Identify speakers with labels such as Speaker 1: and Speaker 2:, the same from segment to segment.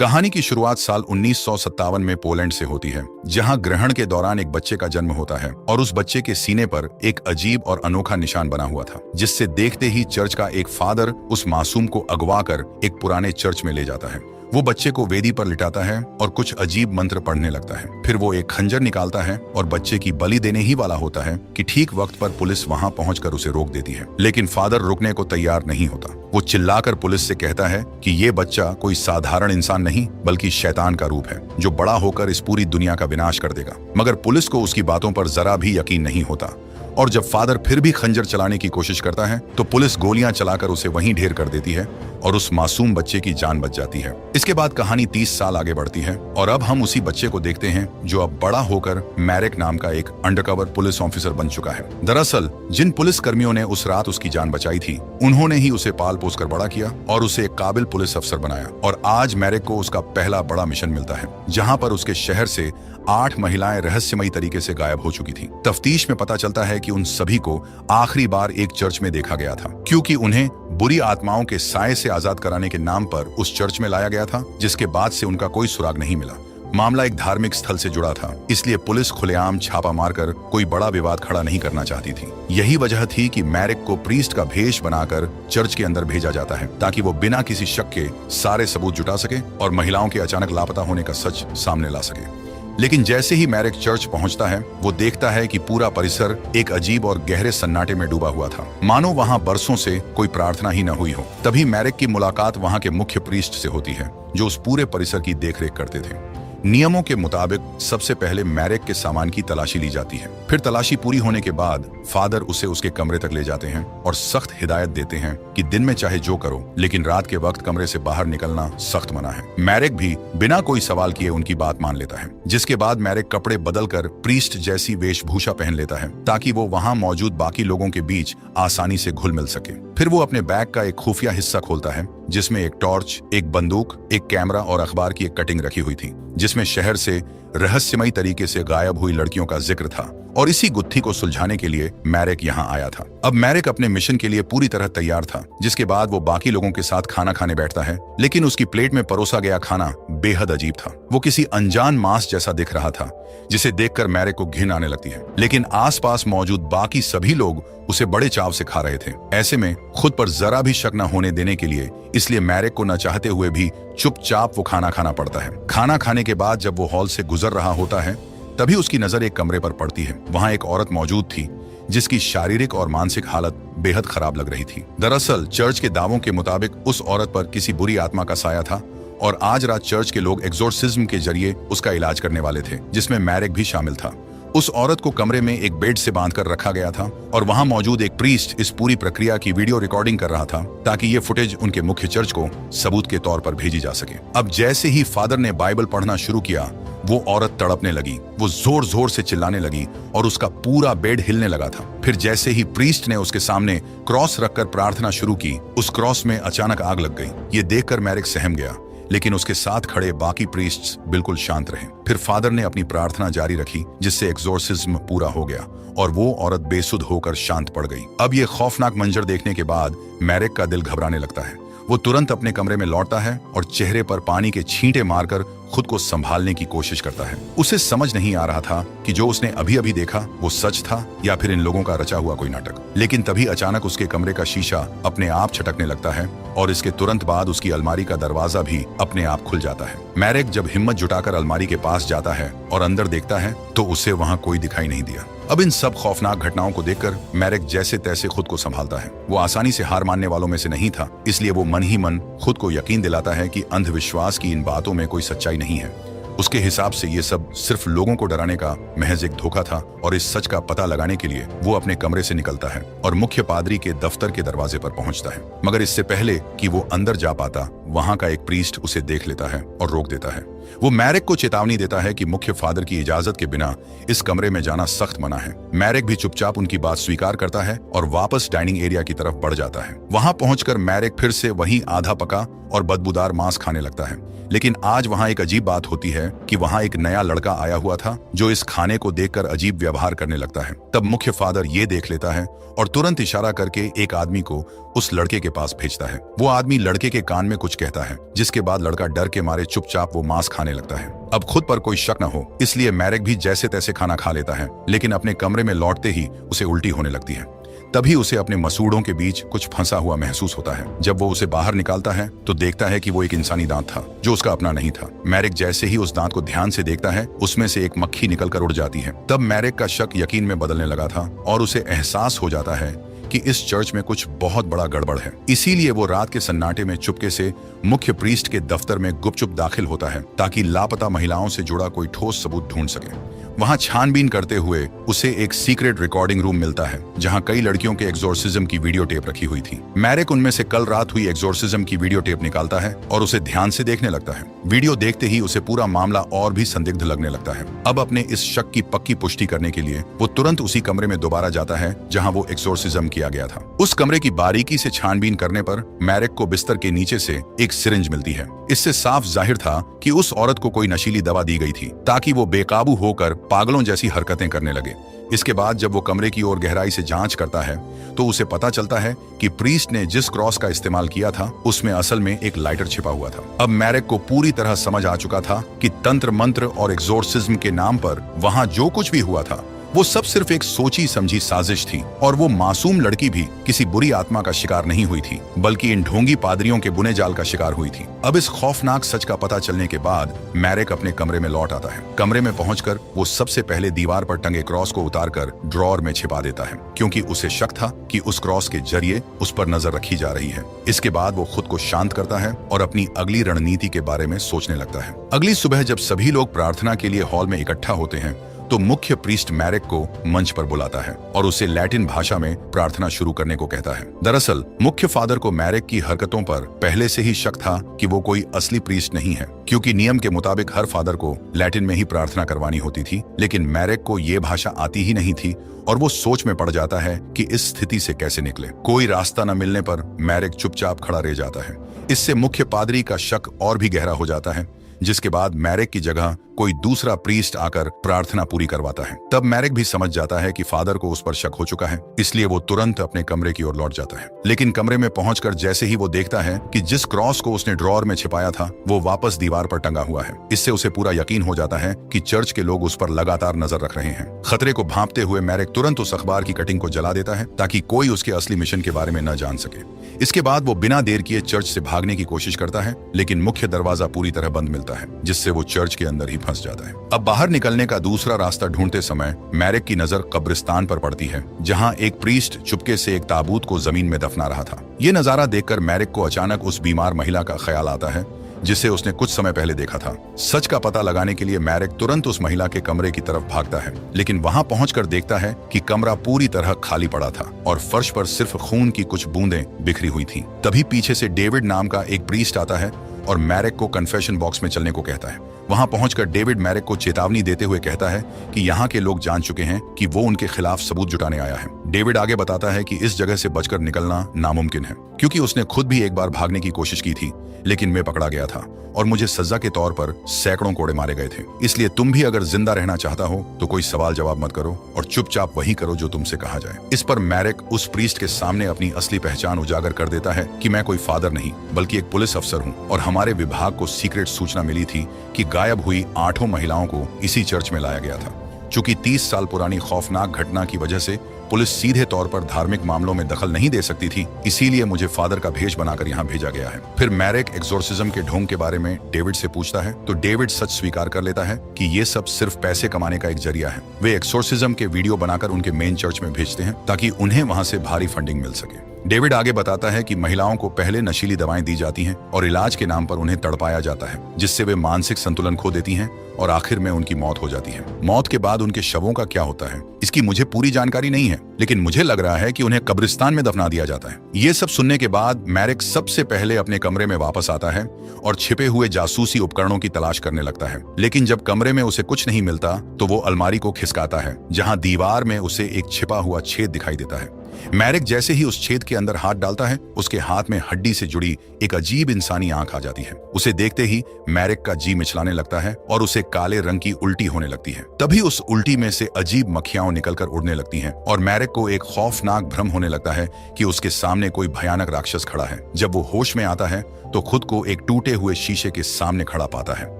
Speaker 1: कहानी की शुरुआत साल 1957 में पोलैंड से होती है, जहां ग्रहण के दौरान एक बच्चे का जन्म होता है और उस बच्चे के सीने पर एक अजीब और अनोखा निशान बना हुआ था, जिससे देखते ही चर्च का एक फादर उस मासूम को अगवा कर एक पुराने चर्च में ले जाता है। वो बच्चे को वेदी पर लिटाता है और कुछ अजीब मंत्र पढ़ने लगता है। फिर वो एक खंजर निकालता है और बच्चे की बलि देने ही वाला होता है कि ठीक वक्त पर पुलिस वहां पहुंचकर उसे रोक देती है। लेकिन फादर रुकने को तैयार नहीं होता। वो चिल्लाकर पुलिस से कहता है कि ये बच्चा कोई साधारण इंसान नहीं बल्कि शैतान का रूप है, जो बड़ा होकर इस पूरी दुनिया का विनाश कर देगा। मगर पुलिस को उसकी बातों पर जरा भी यकीन नहीं होता और जब फादर फिर भी खंजर चलाने की कोशिश करता है तो पुलिस गोलियां चलाकर उसे वहीं ढेर कर देती है और उस मासूम बच्चे की जान बच जाती है। इसके बाद कहानी 30 साल आगे बढ़ती है और अब हम उसी बच्चे को देखते हैं जो अब बड़ा होकर मैरेक नाम का एक अंडरकवर पुलिस ऑफिसर बन चुका है। दरअसल जिन पुलिस कर्मियों ने उस रात उसकी जान बचाई थी, उन्होंने ही उसे पाल पोस कर बड़ा किया और उसे एक काबिल पुलिस अफसर बनाया। और आज मैरेक को उसका पहला बड़ा मिशन मिलता है, जहां पर उसके शहर से 8 महिलाएं रहस्यमयी तरीके से गायब हो चुकी थी। तफ्तीश में पता चलता है कि उन सभी को आखिरी बार एक चर्च में देखा गया था, क्योंकि उन्हें बुरी आत्माओं के साए से आजाद कराने के नाम पर उस चर्च में लाया गया था, जिसके बाद से उनका कोई सुराग नहीं मिला। मामला एक धार्मिक स्थल से जुड़ा था, इसलिए पुलिस खुलेआम छापा मारकर कोई बड़ा विवाद खड़ा नहीं करना चाहती थी। यही वजह थी कि मैरेक को प्रीस्ट का भेष बनाकर चर्च के अंदर भेजा जाता है, ताकि वो बिना किसी शक के सारे सबूत जुटा सके और महिलाओं के अचानक लापता होने का सच सामने ला सके। लेकिन जैसे ही मैरेक चर्च पहुंचता है, वो देखता है कि पूरा परिसर एक अजीब और गहरे सन्नाटे में डूबा हुआ था, मानो वहां बरसों से कोई प्रार्थना ही न हुई हो। तभी मैरेक की मुलाकात वहां के मुख्य प्रीस्ट से होती है, जो उस पूरे परिसर की देखरेख करते थे। नियमों के मुताबिक सबसे पहले मैरेक के सामान की तलाशी ली जाती है। फिर तलाशी पूरी होने के बाद फादर उसे उसके कमरे तक ले जाते हैं और सख्त हिदायत देते हैं कि दिन में चाहे जो करो, लेकिन रात के वक्त कमरे से बाहर निकलना सख्त मना है। मैरेक भी बिना कोई सवाल किए उनकी बात मान लेता है, जिसके बाद मैरेक कपड़े बदलकर प्रीस्ट जैसी वेशभूषा पहन लेता है, ताकि वो वहां मौजूद बाकी लोगों के बीच आसानी से घुल मिल सके। फिर वो अपने बैग का एक खुफिया हिस्सा खोलता है, जिसमें एक टॉर्च, एक बंदूक, एक कैमरा और अखबार की एक कटिंग रखी हुई थी, जिसमें शहर से रहस्यमयी तरीके से गायब हुई लड़कियों का जिक्र था। और इसी गुत्थी को सुलझाने के लिए मैरेक यहाँ आया था। अब मैरेक अपने मिशन के लिए पूरी तरह तैयार था, जिसके बाद वो बाकी लोगों के साथ खाना खाने बैठता है। लेकिन उसकी प्लेट में परोसा गया खाना बेहद अजीब था। वो किसी अनजान मांस जैसा दिख रहा था, जिसे देखकर मैरेक को घिन आने लगती है। लेकिन आसपास मौजूद बाकी सभी लोग उसे बड़े चाव से खा रहे थे। ऐसे में खुद पर जरा भी शक न होने देने के लिए इसलिए मैरेक को न चाहते हुए भी चुपचाप वो खाना खाना पड़ता है। खाना खाने के बाद जब वो हॉल से गुजर रहा होता है, तभी उसकी नजर एक कमरे पर पड़ती है। वहां एक औरत मौजूद थी, जिसकी शारीरिक और मानसिक हालत बेहद खराब लग रही थी। दरअसल चर्च के दावों के मुताबिक उस औरत पर किसी बुरी आत्मा का साया था और आज रात चर्च के लोग एक्सोर्सिज्म के जरिए उसका इलाज करने वाले थे, जिसमें मैरेक भी शामिल था। उस औरत को कमरे में एक बेड से बांधकर रखा गया था और वहां मौजूद एक प्रीस्ट इस पूरी प्रक्रिया की वीडियो रिकॉर्डिंग कर रहा था, ताकि ये फुटेज उनके मुख्य चर्च को सबूत के तौर पर भेजी जा सके। अब जैसे ही फादर ने बाइबल पढ़ना शुरू किया, वो औरत तड़पने लगी। वो जोर जोर से चिल्लाने लगी और उसका पूरा बेड हिलने लगा था। फिर जैसे ही प्रीस्ट ने उसके सामने क्रॉस रखकर प्रार्थना शुरू की, उस क्रॉस में अचानक आग लग गई। ये देखकर मैरेक सहम गया, लेकिन उसके साथ खड़े बाकी प्रीस्ट्स बिल्कुल शांत रहे। फिर फादर ने अपनी प्रार्थना जारी रखी, जिससे एक्सोर्सिज्म पूरा हो गया और वो औरत बेसुध होकर शांत पड़ गई। अब ये खौफनाक मंजर देखने के बाद मैरेक का दिल घबराने लगता है। वो तुरंत अपने कमरे में लौटता है और चेहरे पर पानी के छींटे मारकर खुद को संभालने की कोशिश करता है। उसे समझ नहीं आ रहा था कि जो उसने अभी अभी देखा वो सच था या फिर इन लोगों का रचा हुआ कोई नाटक। लेकिन तभी अचानक उसके कमरे का शीशा अपने आप छटकने लगता है और इसके तुरंत बाद उसकी अलमारी का दरवाजा भी अपने आप खुल जाता है। मैरेक जब हिम्मत जुटाकर अलमारी के पास जाता है और अंदर देखता है, तो उसे वहां कोई दिखाई नहीं दिया। अब इन सब खौफनाक घटनाओं को देखकर मैरेक जैसे तैसे खुद को संभालता है। वो आसानी से हार मानने वालों में से नहीं था, इसलिए वो मन ही मन खुद को यकीन दिलाता है कि अंधविश्वास की इन बातों में कोई सच्चाई नहीं है। उसके हिसाब से ये सब सिर्फ लोगों को डराने का महज एक धोखा था और इस सच का पता लगाने के लिए वो अपने कमरे से निकलता है और मुख्य पादरी के दफ्तर के दरवाजे पर पहुंचता है। मगर इससे पहले कि वो अंदर जा पाता, वहां का एक प्रीस्ट उसे देख लेता है और रोक देता है। वो मैरेक को चेतावनी देता है कि मुख्य फादर की इजाजत के बिना इस कमरे में जाना सख्त मना है। मैरेक भी चुपचाप उनकी बात स्वीकार करता है और वापस डाइनिंग एरिया की तरफ बढ़ जाता है। वहां पहुंचकर मैरेक फिर से वहीं आधा पका और बदबूदार मांस खाने लगता है। लेकिन आज वहां एक अजीब बात होती है है कि वहाँ एक नया लड़का आया हुआ था जो इस खाने को देखकर अजीब व्यवहार करने लगता है। तब मुख्य फादर ये देख लेता है और तुरंत इशारा करके एक आदमी को उस लड़के के पास भेजता है। वो आदमी लड़के के कान में कुछ कहता है, जिसके बाद लड़का डर के मारे चुपचाप वो मांस खाने लगता है। अब खुद पर कोई शक न हो इसलिए मैरेक भी जैसे तैसे खाना खा लेता है, लेकिन अपने कमरे में लौटते ही उसे उल्टी होने लगती है। तभी उसे अपने मसूड़ों के बीच कुछ फंसा हुआ महसूस होता है। जब वो उसे बाहर निकालता है तो देखता है कि वो एक इंसानी दांत था जो उसका अपना नहीं था। मैरेक जैसे ही उस दांत को ध्यान से देखता है उसमें से एक मक्खी निकलकर उड़ जाती है। तब मैरेक का शक यकीन में बदलने लगा था और उसे एहसास हो जाता है कि इस चर्च में कुछ बहुत बड़ा गड़बड़ है। इसीलिए वो रात के सन्नाटे में चुपके से मुख्य प्रीस्ट के दफ्तर में गुपचुप दाखिल होता है ताकि लापता महिलाओं से जुड़ा कोई ठोस सबूत ढूंढ सके। वहां छानबीन करते हुए उसे एक सीक्रेट रिकॉर्डिंग रूम मिलता है जहां कई लड़कियों के एग्जॉर्सिज्म की वीडियो टेप रखी हुई थी। मैरेक उनमें से कल रात हुई एग्जॉर्सिज्म की वीडियो टेप निकालता है और उसे ध्यान से देखने लगता है। वीडियो देखते ही उसे पूरा मामला और भी संदिग्ध लगने लगता है। अब अपने इस शक की पक्की पुष्टि करने के लिए वो तुरंत उसी कमरे में दोबारा जाता है जहां वो एग्जॉर्सिज्म किया गया था। उस कमरे की बारीकी से छानबीन करने पर मैरेक को बिस्तर के नीचे से एक सिरिंज मिलती है। इससे साफ जाहिर था कि उस औरत को कोई नशीली दवा दी गई थी ताकि वो बेकाबू होकर पागलों जैसी हरकतें करने लगे। इसके बाद जब वो कमरे की ओर गहराई से जांच करता है तो उसे पता चलता है कि प्रीस्ट ने जिस क्रॉस का इस्तेमाल किया था उसमें असल में एक लाइटर छिपा हुआ था। अब मैरेक को पूरी तरह समझ आ चुका था कि तंत्र मंत्र और एग्जॉर्सिज्म के नाम पर वहां जो कुछ भी हुआ था वो सब सिर्फ एक सोची समझी साजिश थी और वो मासूम लड़की भी किसी बुरी आत्मा का शिकार नहीं हुई थी बल्कि इन ढोंगी पादरियों के बुने जाल का शिकार हुई थी। अब इस खौफनाक सच का पता चलने के बाद मैरेक अपने कमरे में लौट आता है। कमरे में पहुंचकर वो सबसे पहले दीवार पर टंगे क्रॉस को उतारकर ड्रॉअर में छिपा देता है क्योंकि उसे शक था कि उस क्रॉस के जरिए उस पर नजर रखी जा रही है। इसके बाद वो खुद को शांत करता है और अपनी अगली रणनीति के बारे में सोचने लगता है। अगली सुबह जब सभी लोग प्रार्थना के लिए हॉल में इकट्ठा होते हैं तो मुख्य प्रीस्ट मैरेक को मंच पर बुलाता है और उसे लैटिन भाषा में प्रार्थना शुरू करने को कहता है। दरअसल मुख्य फादर को मैरेक की हरकतों पर पहले से ही शक था कि वो कोई असली प्रीस्ट नहीं है क्योंकि नियम के मुताबिक हर फादर को लैटिन में ही प्रार्थना करवानी होती थी, लेकिन मैरेक को ये भाषा आती ही नहीं थी और वो सोच में पड़ जाता है कि इस स्थिति से कैसे निकले। कोई रास्ता न मिलने पर मैरेक चुपचाप खड़ा रह जाता है। इससे मुख्य पादरी का शक और भी गहरा हो जाता है, जिसके बाद मैरेक की जगह कोई दूसरा प्रीस्ट आकर प्रार्थना पूरी करवाता है। तब मैरेक भी समझ जाता है कि फादर को उस पर शक हो चुका है, इसलिए वो तुरंत अपने कमरे की ओर लौट जाता है। लेकिन कमरे में पहुंचकर जैसे ही वो देखता है कि जिस क्रॉस को उसने ड्रॉअर में छिपाया था वो वापस दीवार पर टंगा हुआ है। इससे उसे पूरा यकीन हो जाता है कि चर्च के लोग उस पर लगातार नजर रख रहे हैं। खतरे को भांपते हुए मैरेक तुरंत उस अखबार की कटिंग को जला देता है ताकि कोई उसके असली मिशन के बारे में न जान सके। इसके बाद वो बिना देर किए चर्च से भागने की कोशिश करता है, लेकिन मुख्य दरवाजा पूरी तरह बंद मिलता है, जिससे वो चर्च के अंदर ही फंस जाता है। अब बाहर निकलने का दूसरा रास्ता ढूंढते समय मैरेक की नजर कब्रिस्तान पर पड़ती है जहां एक प्रीस्ट चुपके से एक ताबूत को जमीन में दफना रहा था। ये नजारा देखकर मैरेक को अचानक उस बीमार महिला का ख्याल आता है जिसे उसने कुछ समय पहले देखा था। सच का पता लगाने के लिए मैरेक तुरंत उस महिला के कमरे की तरफ भागता है, लेकिन वहां पहुंचकर देखता है कि कमरा पूरी तरह खाली पड़ा था और फर्श पर सिर्फ खून की कुछ बूंदें बिखरी हुई थीं। तभी पीछे से डेविड नाम का एक प्रीस्ट आता है और मैरेक को कन्फेशन बॉक्स में चलने को कहता है। वहां पहुंचकर डेविड मैरेक को चेतावनी देते हुए कहता है कि यहाँ के लोग जान चुके हैं कि वो उनके खिलाफ सबूत जुटाने आया है। डेविड आगे बताता है कि इस जगह से बचकर निकलना नामुमकिन है क्योंकि उसने खुद भी एक बार भागने की कोशिश की थी, लेकिन मैं पकड़ा गया था और मुझे सजा के तौर पर सैकड़ों कोड़े मारे गए थे। इसलिए तुम भी अगर जिंदा रहना चाहता हो तो कोई सवाल जवाब मत करो और चुपचाप वही करो जो तुमसे कहा जाए। इस पर मैरेक उस प्रीस्ट के सामने अपनी असली पहचान उजागर कर देता है कि मैं कोई फादर नहीं बल्कि एक पुलिस अफसर हूँ और हमारे विभाग को सीक्रेट सूचना मिली थी कि गायब हुई 8 महिलाओं को इसी चर्च में लाया गया था। चूंकि 30 साल पुरानी खौफनाक घटना की वजह से पुलिस सीधे तौर पर धार्मिक मामलों में दखल नहीं दे सकती थी, इसीलिए मुझे फादर का भेष बनाकर यहाँ भेजा गया है। फिर मैरेक एग्जॉर्सिज्म के ढोंग के बारे में डेविड से पूछता है तो डेविड सच स्वीकार कर लेता है कि ये सब सिर्फ पैसे कमाने का एक जरिया है। वे एक्सोर्सिज्म के वीडियो बनाकर उनके मेन चर्च में भेजते हैं ताकि उन्हें वहां से भारी फंडिंग मिल सके। डेविड आगे बताता है कि महिलाओं को पहले नशीली दवाएं दी जाती हैं और इलाज के नाम पर उन्हें तड़पाया जाता है, जिससे वे मानसिक संतुलन खो देती हैं और आखिर में उनकी मौत हो जाती है। मौत के बाद उनके शवों का क्या होता है इसकी मुझे पूरी जानकारी नहीं है, लेकिन मुझे लग रहा है कि उन्हें कब्रिस्तान में दफना दिया जाता है। ये सब सुनने के बाद मैरेक सबसे पहले अपने कमरे में वापस आता है और छिपे हुए जासूसी उपकरणों की तलाश करने लगता है। लेकिन जब कमरे में उसे कुछ नहीं मिलता तो वो अलमारी को खिसकाता है जहां दीवार में उसे एक छिपा हुआ छेद दिखाई देता है। मैरिक जैसे ही उस छेद के अंदर हाथ डालता है, उसके हाथ में हड्डी से जुड़ी एक अजीब इंसानी आंख आ जाती है। उसे देखते ही मैरिक का जी मिचलाने लगता है और उसे काले रंग की उल्टी होने लगती है। तभी उस उल्टी में से अजीब मक्खियां निकलकर उड़ने लगती हैं और मैरिक को एक खौफनाक भ्रम होने लगता है कि उसके सामने कोई भयानक राक्षस खड़ा है। जब वो होश में आता है तो खुद को एक टूटे हुए शीशे के सामने खड़ा पाता है।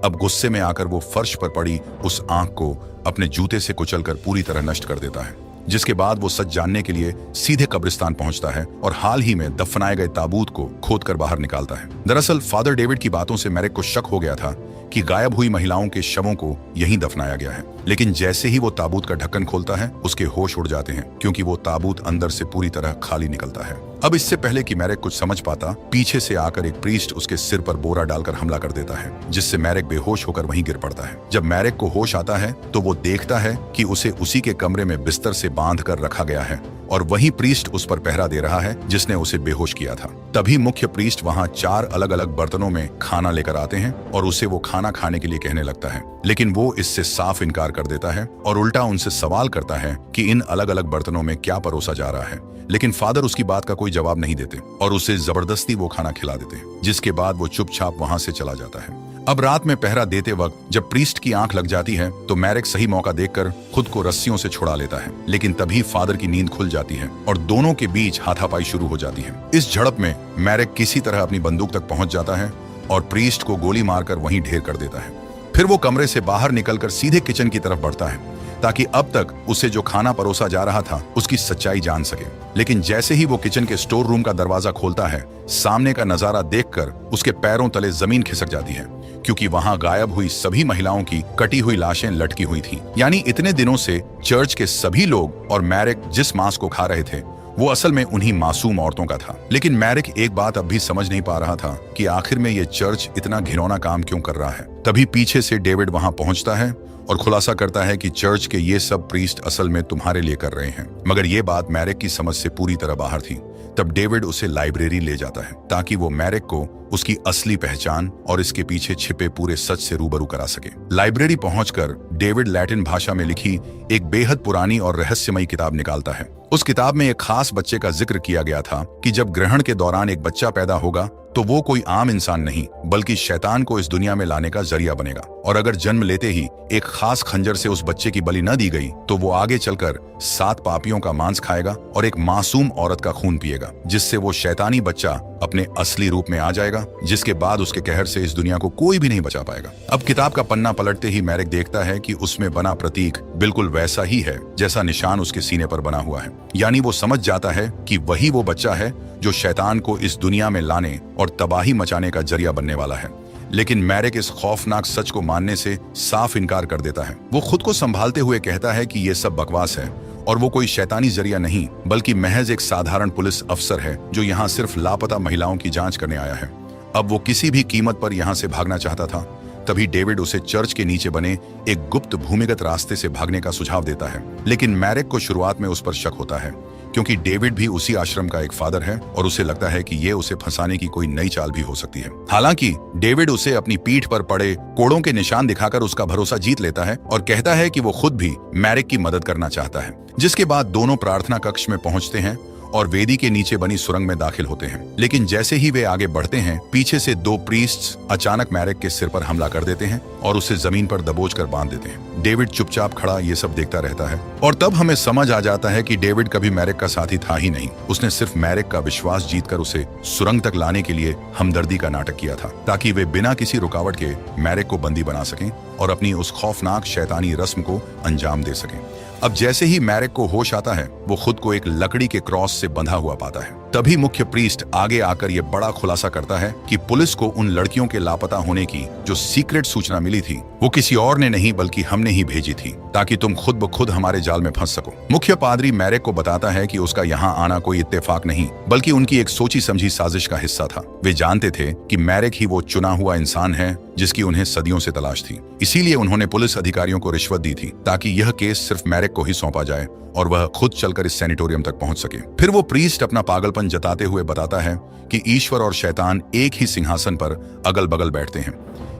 Speaker 1: अब गुस्से में आकर वो फर्श पर पड़ी उस आंख को अपने जूते से कुचलकर पूरी तरह नष्ट कर देता है, जिसके बाद वो सच जानने के लिए सीधे कब्रिस्तान पहुंचता है और हाल ही में दफनाए गए ताबूत को खोदकर बाहर निकालता है। दरअसल फादर डेविड की बातों से मैरिक को शक हो गया था कि गायब हुई महिलाओं के शवों को यहीं दफनाया गया है, लेकिन जैसे ही वो ताबूत का ढक्कन खोलता है उसके होश उड़ जाते हैं, क्योंकि वो ताबूत अंदर से पूरी तरह खाली निकलता है। अब इससे पहले कि मैरिक कुछ समझ पाता, पीछे से आकर एक प्रीस्ट उसके सिर पर बोरा डालकर हमला कर देता है, जिससे मैरिक बेहोश होकर वहीं गिर पड़ता है। जब मैरिक को होश आता है तो वो देखता है कि उसे उसी के कमरे में बिस्तर से बांध कर रखा गया है और वही प्रीस्ट उस पर पहरा दे रहा है जिसने उसे बेहोश किया था। तभी मुख्य प्रीस्ट वहां 4 अलग अलग बर्तनों में खाना लेकर आते हैं और उसे वो खाना खाने के लिए कहने लगता है, लेकिन वो इससे साफ इनकार कर देता है और उल्टा उनसे सवाल करता है कि इन अलग अलग बर्तनों में क्या परोसा जा रहा है। लेकिन फादर उसकी बात का कोई जवाब नहीं देते और उसे जबरदस्ती वो खाना खिला देते हैं, जिसके बाद वो चुपचाप वहां से चला जाता है। अब रात में पहरा देते वक्त जब प्रीस्ट की आंख लग जाती है तो मैरिक सही मौका देखकर खुद को रस्सियों से छुड़ा लेता है, लेकिन तभी फादर की नींद खुल जाती है और दोनों के बीच हाथापाई शुरू हो जाती है। इस झड़प में मैरिक किसी तरह अपनी बंदूक तक पहुंच जाता है और प्रीस्ट को गोली मारकर वहीं ढेर कर देता है। फिर वो कमरे से बाहर निकलकर सीधे किचन की तरफ बढ़ता है ताकि अब तक उसे जो खाना परोसा जा रहा था उसकी सच्चाई जान सके। लेकिन जैसे ही वो किचन के स्टोर रूम का दरवाजा खोलता है, सामने का नजारा देखकर उसके पैरों तले जमीन खिसक जाती है, क्योंकि वहां गायब हुई सभी महिलाओं की कटी हुई लाशें लटकी हुई थीं। यानी इतने दिनों से चर्च के सभी लोग और मैरिक जिस मांस को खा रहे थे वो असल में उन्हीं मासूम औरतों का था। लेकिन मैरिक एक बात अब भी समझ नहीं पा रहा था कि आखिर में ये चर्च इतना घिनौना काम क्यों कर रहा है। तभी पीछे से डेविड वहां पहुंचता है और खुलासा करता है कि चर्च के ये सब प्रीस्ट असल में तुम्हारे लिए कर रहे हैं। मगर ये बात मैरिक की समझ से पूरी तरह बाहर थी। तब डेविड उसे लाइब्रेरी ले जाता है ताकि वो मैरिक को उसकी असली पहचान और इसके पीछे छिपे पूरे सच से रूबरू करा सके। लाइब्रेरी पहुंचकर डेविड लैटिन भाषा में लिखी एक बेहद पुरानी और रहस्यमयी किताब निकालता है। उस किताब में एक खास बच्चे का जिक्र किया गया था कि जब ग्रहण के दौरान एक बच्चा पैदा होगा तो वो कोई आम इंसान नहीं बल्कि शैतान को इस दुनिया में लाने का जरिया बनेगा, और अगर जन्म लेते ही एक खास खंजर से उस बच्चे की बलि न दी गई तो वो आगे चलकर 7 पापियों का मांस खाएगा और एक मासूम औरत का खून पिएगा, जिससे वो शैतानी बच्चा अपने असली रूप में आ जाएगा, जिसके बाद उसके कहर से इस दुनिया को कोई भी नहीं बचा पाएगा। अब किताब का पन्ना पलटते ही मैरिक देखता है कि उसमें बना प्रतीक बिल्कुल वैसा ही है जैसा निशान उसके सीने पर बना हुआ है। यानी वो समझ जाता है कि वही वो बच्चा है जो शैतान को इस दुनिया में लाने और तबाही मचाने का जरिया बनने वाला है। लेकिन मैरिक इस खौफनाक सच को मानने से साफ इनकार कर देता है। वो खुद को संभालते हुए कहता है कि ये सब बकवास है और वो कोई शैतानी जरिया नहीं बल्कि महज एक साधारण पुलिस अफसर है जो यहाँ सिर्फ लापता महिलाओं की जांच करने आया है। अब वो किसी भी कीमत पर यहाँ से भागना चाहता था। तभी डेविड उसे चर्च के नीचे बने एक गुप्त भूमिगत रास्ते से भागने का सुझाव देता है। लेकिन मैरिक को शुरुआत में उस पर शक होता है, क्योंकि डेविड भी उसी आश्रम का एक फादर है और उसे लगता है कि ये उसे फंसाने की कोई नई चाल भी हो सकती है। हालांकि डेविड उसे अपनी पीठ पर पड़े कोड़ों के निशान दिखाकर उसका भरोसा जीत लेता है और कहता है कि वो खुद भी मैरिक की मदद करना चाहता है। जिसके बाद दोनों प्रार्थना कक्ष में पहुंचते हैं और वेदी के नीचे बनी सुरंग में दाखिल होते हैं। लेकिन जैसे ही वे आगे बढ़ते हैं, पीछे से 2 प्रीस्ट्स अचानक मैरिक के सिर पर हमला कर देते हैं और उसे जमीन पर दबोच कर बांध देते हैं। डेविड चुपचाप खड़ा ये सब देखता रहता है और तब हमें समझ आ जाता है कि डेविड कभी मैरिक का साथी था ही नहीं। उसने सिर्फ मैरिक का विश्वास जीतकर उसे सुरंग तक लाने के लिए हमदर्दी का नाटक किया था, ताकि वे बिना किसी रुकावट के मैरिक को बंदी बना सकें और अपनी उस खौफनाक शैतानी रस्म को अंजाम दे सकें। अब जैसे ही मैरिक को होश आता है, वो खुद को एक लकड़ी के क्रॉस से बंधा हुआ पाता है। तभी मुख्य प्रीस्ट आगे आकर यह बड़ा खुलासा करता है कि पुलिस को उन लड़कियों के लापता होने की जो सीक्रेट सूचना मिली थी वो किसी और ने नहीं बल्कि हमने ही भेजी थी, ताकि तुम खुद ब खुद हमारे जाल में फंस सको। मुख्य पादरी मैरिक को बताता है कि उसका यहाँ आना कोई इत्तेफाक नहीं बल्कि उनकी एक सोची समझी साजिश का हिस्सा था। वे जानते थे कि मैरिक ही वो चुना हुआ इंसान है जिसकी उन्हें सदियों से तलाश थी। इसीलिए उन्होंने पुलिस अधिकारियों को रिश्वत दी थी ताकि यह केस सिर्फ मैरिक को ही सौंपा जाए और वह खुद चलकर इस सैनिटोरियम तक पहुंच सके। फिर वो प्रीस्ट अपना पागलपन जताते हुए बताता है कि ईश्वर और शैतान एक ही सिंहासन पर अगल बगल बैठते हैं।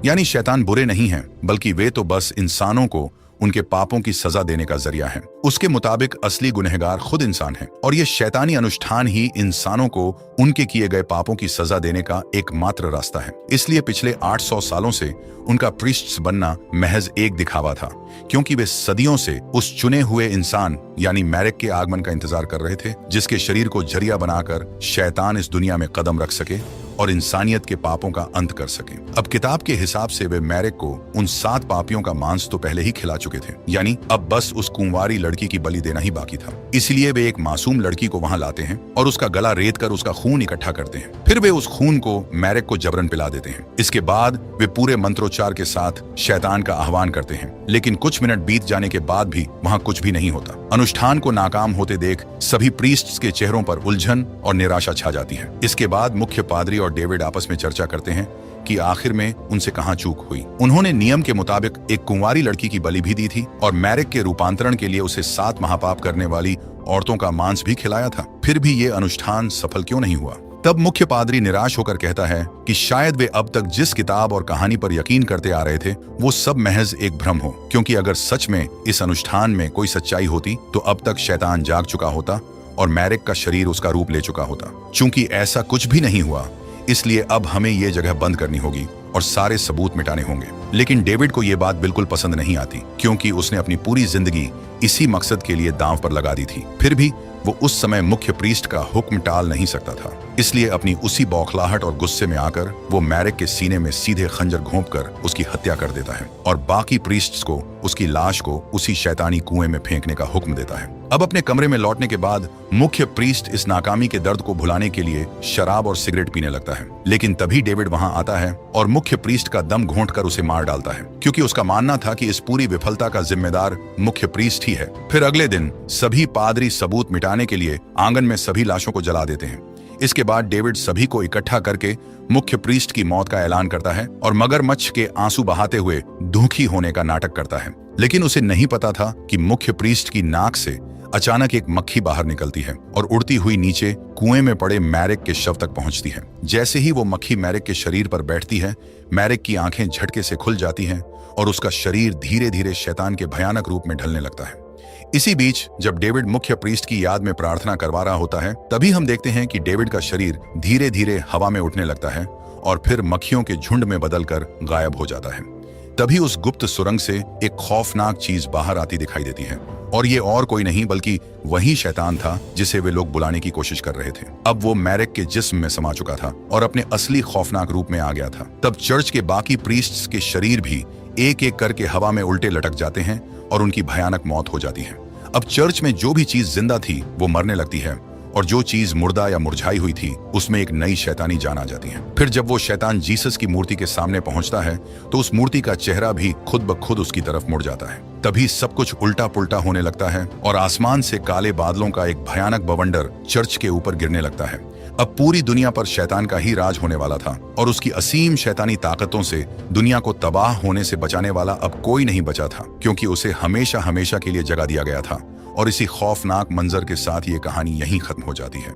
Speaker 1: यानी शैतान बुरे नहीं हैं बल्कि वे तो बस इंसानों को उनके पापों की सजा देने का जरिया है। उसके मुताबिक असली गुनहगार खुद इंसान है और ये शैतानी अनुष्ठान ही इंसानों को उनके किए गए पापों की सजा देने का एकमात्र रास्ता है। इसलिए पिछले 800 सालों से उनका प्रीस्ट्स बनना महज एक दिखावा था, क्योंकि वे सदियों से उस चुने हुए इंसान यानी मैरेक के आगमन का इंतजार कर रहे थे, जिसके शरीर को जरिया बनाकर शैतान इस दुनिया में कदम रख सके और इंसानियत के पापों का अंत कर सके। अब किताब के हिसाब से वे मैरेक को उन 7 पापियों का मांस तो पहले ही खिला चुके थे, यानी अब बस उस कुंवारी लड़की की बलि देना ही बाकी था। इसलिए वे एक मासूम लड़की को वहां लाते हैं और उसका गला रेत कर उसका खून इकट्ठा करते हैं। फिर वे उस खून को मैरेक को जबरन पिला देते हैं। इसके बाद वे पूरे मंत्रोच्चार के साथ शैतान का आह्वान करते हैं, लेकिन कुछ मिनट बीत जाने के बाद भी वहां कुछ भी नहीं होता। अनुष्ठान को नाकाम होते देख सभी प्रीस्ट्स के चेहरों पर उलझन और निराशा छा जाती है। इसके बाद मुख्य पादरी और डेविड आपस में चर्चा करते हैं कि आखिर में उनसे कहां चूक हुई। उन्होंने नियम के मुताबिक एक कुंवारी लड़की की बलि भी दी थी और मैरेक के रूपांतरण के लिए उसे 7 महापाप करने वाली औरतों का मांस भी खिलाया था। फिर भी ये अनुष्ठान सफल क्यों नहीं हुआ? तब मुख्य पादरी निराश होकर कहता है कि शायद वे अब तक जिस किताब और कहानी पर यकीन करते आ रहे थे वो सब महज एक भ्रम हो, क्योंकि अगर सच में इस अनुष्ठान में कोई सच्चाई होती तो अब तक शैतान जाग चुका होता और मैरेक का शरीर उसका रूप ले चुका होता। चूंकि ऐसा कुछ भी नहीं हुआ, इसलिए अब हमें ये जगह बंद करनी होगी और सारे सबूत मिटाने होंगे। लेकिन डेविड को ये बात बिल्कुल पसंद नहीं आती, क्योंकि उसने अपनी पूरी जिंदगी इसी मकसद के लिए दांव पर लगा दी थी। फिर भी वो उस समय मुख्य प्रीस्ट का हुक्म टाल नहीं सकता था। इसलिए अपनी उसी बौखलाहट और गुस्से में आकर वो मैरेक के सीने में सीधे खंजर घोंपकर उसकी हत्या कर देता है और बाकी प्रीस्ट्स को उसकी लाश को उसी शैतानी कुएं में फेंकने का हुक्म देता है। अब अपने कमरे में लौटने के बाद मुख्य प्रीस्ट इस नाकामी के दर्द को भुलाने के लिए शराब और सिगरेट पीने लगता है, लेकिन तभी डेविड वहां आता है और मुख्य प्रीस्ट का दम घोंटकर उसे मार डालता है, क्योंकि उसका मानना था कि इस पूरी विफलता का जिम्मेदार मुख्य प्रीस्ट ही है। फिर अगले दिन सभी पादरी सबूत मिटाने के लिए आंगन में सभी लाशों को जला देते हैं। इसके बाद डेविड सभी को इकट्ठा करके मुख्य प्रीस्ट की मौत का ऐलान करता है और मगरमच्छ के आंसू बहाते हुए दुखी होने का नाटक करता है। लेकिन उसे नहीं पता था कि मुख्य प्रीस्ट की नाक से अचानक एक मक्खी बाहर निकलती है और उड़ती हुई नीचे कुएं में पड़े मैरेक के शव तक पहुंचती है। जैसे ही वो मक्खी मैरेक के शरीर पर बैठती है, मैरेक की आंखें झटके से खुल जाती हैं और उसका शरीर धीरे धीरे शैतान के भयानक रूप में ढलने लगता है। इसी बीच जब डेविड मुख्य प्रीस्ट की याद में प्रार्थना करवा रहा होता है, तभी हम देखते हैं कि डेविड का शरीर धीरे धीरे हवा में उठने लगता है और फिर मक्खियों के झुंड में बदलकर गायब हो जाता है। तभी उस गुप्त सुरंग से एक खौफनाक चीज बाहर आती दिखाई देती है और ये और कोई नहीं बल्कि वही शैतान था जिसे वे लोग बुलाने की कोशिश कर रहे थे। अब वो मैरेक के जिस्म में समा चुका था और अपने असली खौफनाक रूप में आ गया था। तब चर्च के बाकी प्रीस्ट्स के शरीर भी एक एक करके हवा में उल्टे लटक जाते हैं और उनकी भयानक मौत हो जाती है। अब चर्च में जो भी चीज जिंदा थी वो मरने लगती है और जो चीज मुर्दा या मुरझाई हुई थी उसमें एक नई शैतानी जान आ जाती है। फिर जब वो शैतान जीसस की मूर्ति के सामने पहुंचता है तो उस मूर्ति का चेहरा भी खुद ब खुद उसकी तरफ मुड़ जाता है। तभी सब कुछ उल्टा पुल्टा होने लगता है और आसमान से काले बादलों का एक भयानक बवंडर चर्च के ऊपर गिरने लगता है। अब पूरी दुनिया पर शैतान का ही राज होने वाला था और उसकी असीम शैतानी ताकतों से दुनिया को तबाह होने से बचाने वाला अब कोई नहीं बचा था, क्योंकि उसे हमेशा हमेशा के लिए जगा दिया गया था। और इसी खौफनाक मंजर के साथ ये कहानी यहीं खत्म हो जाती है।